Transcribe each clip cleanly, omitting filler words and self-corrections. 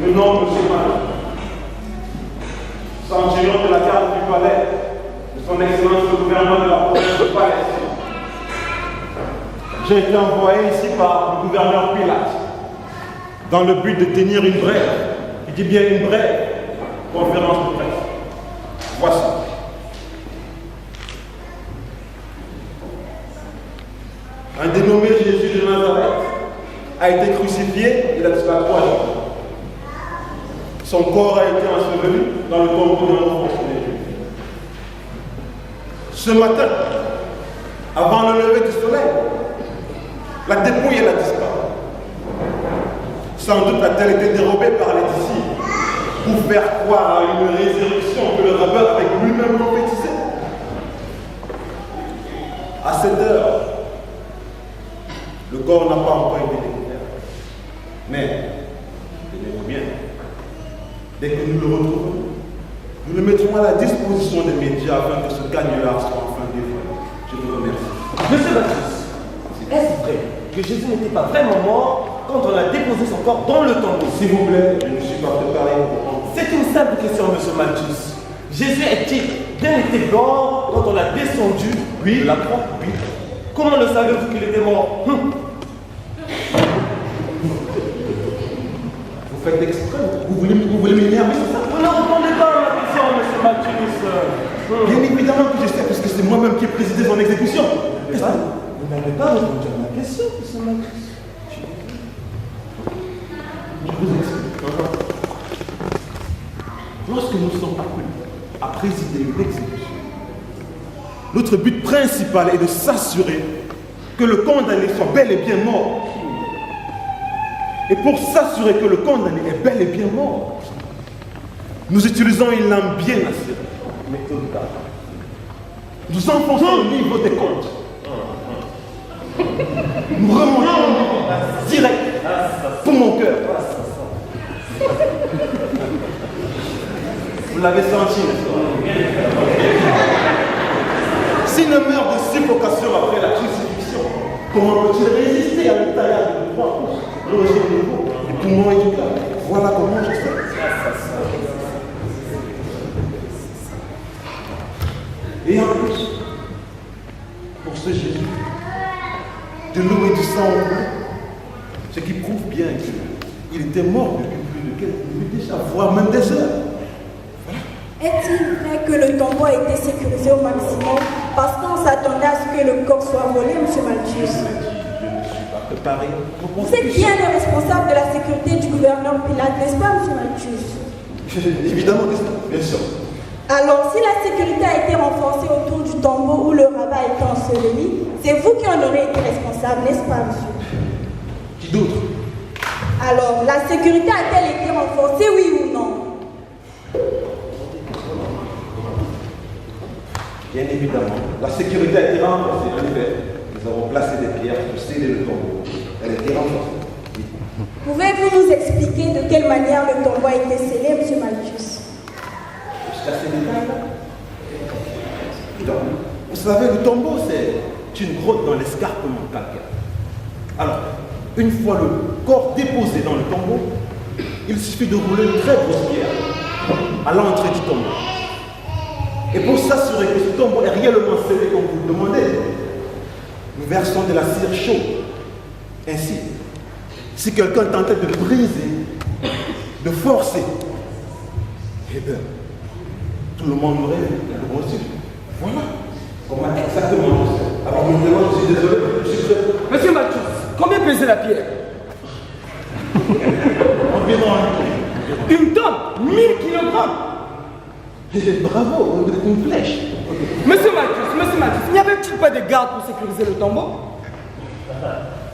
Le nom de ce mal, centurion de la garde du palais, de son excellence le gouverneur de la province de Palestine. J'ai été envoyé ici par le gouverneur Pilate, dans le but de tenir une brève, je dis bien une brève, conférence de presse. Voici. Un dénommé Jésus de Nazareth a été crucifié, il a disparu à 3 jours. Son corps a été enseveli dans le tombeau de l'enfant. Ce matin, avant le lever du soleil, la dépouille a disparu. Sans doute a-t-elle été dérobée par les disciples pour faire croire à une résurrection que le rabbin avait lui-même prophétisé. À cette heure, le corps n'a pas encore été découvert. Mais, tenez-vous bien, dès que nous le retrouvons, nous le mettrons à la disposition des médias afin que ce canular soit enfin dévoilé. Je vous remercie. Monsieur Baptiste, est-ce vrai que Jésus n'était pas vraiment mort quand on a déposé son corps dans le tombeau? S'il vous plaît, je ne suis pas préparé pour comprendre. C'est une simple question, monsieur Malthus. Jésus est-il bien été mort quand on l'a descendu de la croix? Oui. Comment le savez-vous qu'il était mort? Vous faites exprès, vous voulez m'énerver, c'est ça? Vous ne répondez pas à ma question, monsieur Malthus. Bien évidemment que je sais, puisque c'est moi-même qui ai présidé son exécution. Vous n'avez pas répondu à ma question, monsieur Malthus. Je vous explique. Lorsque nous sommes appelés à présider une exécution, notre but principal est de s'assurer que le condamné soit bel et bien mort. Et pour s'assurer que le condamné est bel et bien mort, nous utilisons une lame bien assurée. Nous enfonçons au niveau des côtes. Nous remontons direct pour mon cœur. Vous l'avez senti, s'il ne meurt de suffocation après la crucifixion, comment peut-il résister à l'entaillage de 3 pouces, logé au niveau du poumon et du cœur? Voilà comment je sais. Et en plus, pour ce Jésus, de l'eau et du sang au bout, ce qui prouve bien qu'il était mort depuis plus de quelques minutes déjà, voire même des heures. Est-il vrai que le tombeau a été sécurisé au maximum parce qu'on s'attendait à ce que le corps soit volé, M. Malthus? Je ne suis pas préparé. Vous êtes bien le responsable de la sécurité du gouverneur Pilate, n'est-ce pas, M. Malthus? Évidemment que c'est, bien sûr. Alors, si la sécurité a été renforcée autour du tombeau où le rabbin était enseveli, c'est vous qui en aurez été responsable, n'est-ce pas, monsieur? Qui d'autre? Alors, la sécurité a-t-elle été renforcée, oui ou non? Bien évidemment, la sécurité a été renforcée. En effet, nous avons placé des pierres pour sceller le tombeau. Elle a été renforcée. Oui. Pouvez-vous nous expliquer de quelle manière le tombeau a été scellé, M. Malthus? Jusqu'à ces détails-là. Vous savez, le tombeau, c'est une grotte dans l'escarpement calcaire. Alors, une fois le corps déposé dans le tombeau, il suffit de rouler une très grosse pierre à l'entrée du tombeau. Et pour s'assurer que ce tombeau est réellement scellé comme vous le demandez, nous versons de la cire chaude. Ainsi, si quelqu'un tentait de briser, de forcer, eh bien, tout le monde aurait reçu. Voilà. Comment exactement je sais. Alors, je suis désolé, je suis prêt. Monsieur Malthus, combien pesait la pierre? Environ Une tonne, 1000 kilogrammes. Bravo, vous êtes une flèche. Monsieur Malthus, n'y avait-il pas de garde pour sécuriser le tombeau?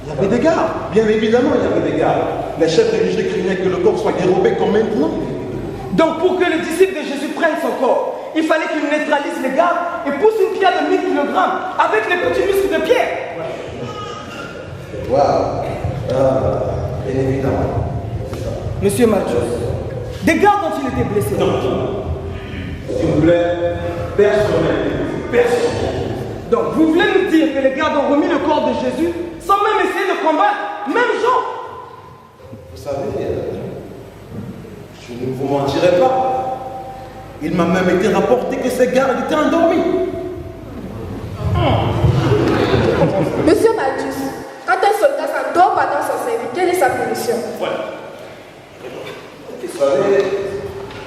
Il y avait des gardes. Bien évidemment, il y avait des gardes. Les chefs religieux craignaient que le corps soit dérobé comme maintenant. Donc pour que les disciples de Jésus prennent son corps, il fallait qu'ils neutralisent les gardes et poussent une pierre de 1000 kg avec les petits muscles de Pierre. Waouh. Bien évidemment. Monsieur Malthus, des gardes ont-ils été blessés? Non. S'il vous plaît, personne. Donc vous voulez nous dire que les gardes ont remis le corps de Jésus sans même essayer de combattre, même Jean? Vous savez, Je ne vous mentirai pas. Il m'a même été rapporté que ces gardes étaient endormis. Monsieur Malthus, quand un soldat s'endort pendant son service, quelle est sa punition? Vous savez,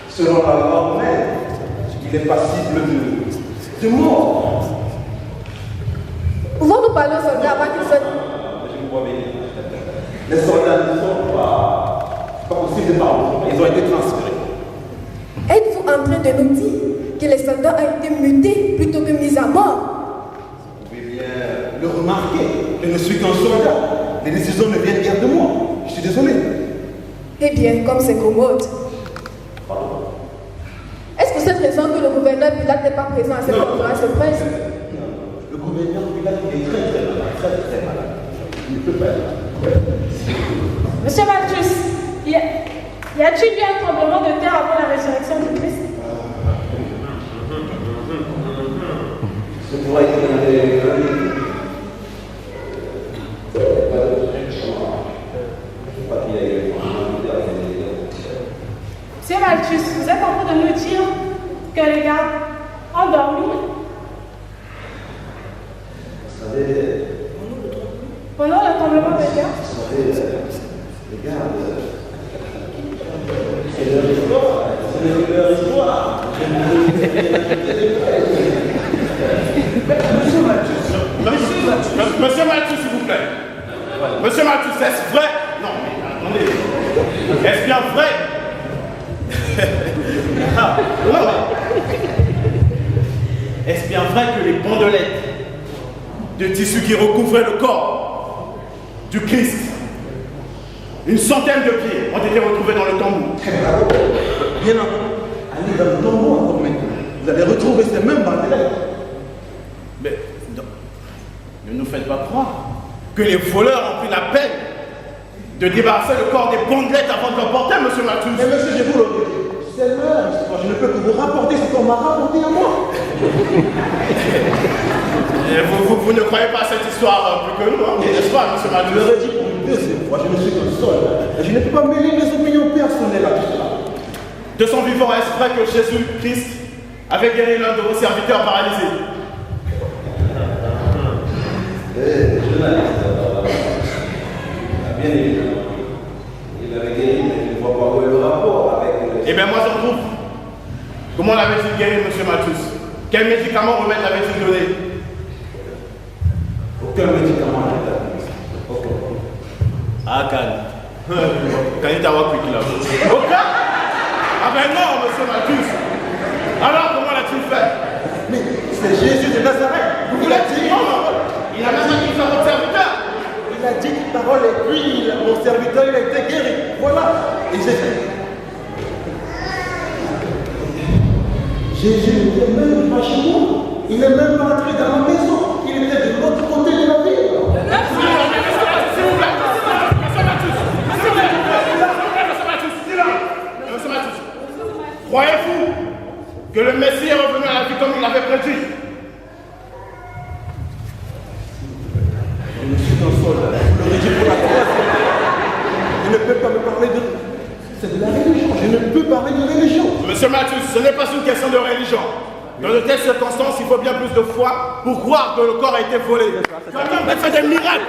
selon la loi romaine, il est passible de mort. Pouvons-nous parler aux soldats avant qu'ils soient... Je vous vois bien. Les soldats ne sont pas possible de parler. Ils ont été transférés. Êtes-vous en train de nous dire que les soldats ont été mutés plutôt que mis à mort? Vous pouvez bien le remarquer. Je ne suis qu'un soldat. Les décisions ne viennent guère de moi. Je suis désolé. Eh bien, comme c'est commode. Est-ce pour cette raison que le gouverneur Pilate n'est pas présent à cette conférence de presse? Le gouverneur Pilate est très malade. Très malade. Il ne peut pas être là. Monsieur Malthus, y a-t-il eu un tremblement de terre avant la résurrection du Christ? Ce pourrait être Monsieur Malthus, vous êtes en train de nous dire que les gardes ont dormi? Vous savez, Pendant le tremblement de terre? les gardes, c'est leur histoire. C'est leur histoire. Monsieur Malthus, s'il vous plaît. Monsieur Malthus, est-ce vrai? Non, mais attendez. Est-ce bien vrai? Non, mais... Est-ce bien vrai que les bandelettes de tissu qui recouvraient le corps du Christ, une centaine de pieds, ont été retrouvés dans le tombeau? Bien entendu, allez dans le tombeau encore maintenant. Vous allez retrouver ces mêmes bandelettes. Mais non, ne nous faites pas croire que les voleurs ont pris la peine de débarrasser le corps des bandelettes avant de l'emporter, monsieur Malthus. Mais monsieur, je vous le dis, c'est leur histoire. Je ne peux que vous rapporter ce qu'on m'a rapporté à moi. Et vous ne croyez pas à cette histoire plus que nous, hein, n'est-ce pas, monsieur Je Malthus? l'aurais dit pour une deuxième fois, je ne suis qu'un seul. Je ne peux pas mêler mes opinions personnelles à tout cela. De son vivant, est-ce vrai que Jésus-Christ avait guéri l'un de vos serviteurs paralysés? Journaliste, bien évidemment. Il avait guéri, mais je ne vois pas où est le rapport avec... Eh bien, moi, j'en trouve. Comment l'avait-il guéri, monsieur Malthus? Quel médicament remède l'avait-il donné? Aucun médicament n'est donné. Ah, calme. Quand il t'a vu qu'il a vu. Aucun? Ah ben non, monsieur Malthus. Alors, comment l'a-t-il fait? Mais c'est Jésus de Nazareth. Vous l'avez dit? Il a même dit à votre serviteur. Il a dit une parole et puis mon serviteur il a été guéri. Voilà. Et Jésus n'était même pas chez moi. Il n'est même pas entré dans ma maison. Il était de l'autre côté de la ville. S'il vous plaît. Monsieur Malthus. Croyez-vous que le Messie est revenu à la vie comme il l'avait prédit? Je suis un soldat. Je le dis pour la troisième fois. Je ne peux pas me parler de... C'est de la religion. Je ne peux parler de religion. Monsieur Malthus, ce n'est pas une question de religion. Dans de telles circonstances, il faut bien plus de foi pour croire que le corps a été volé. Quand même, fait des miracles.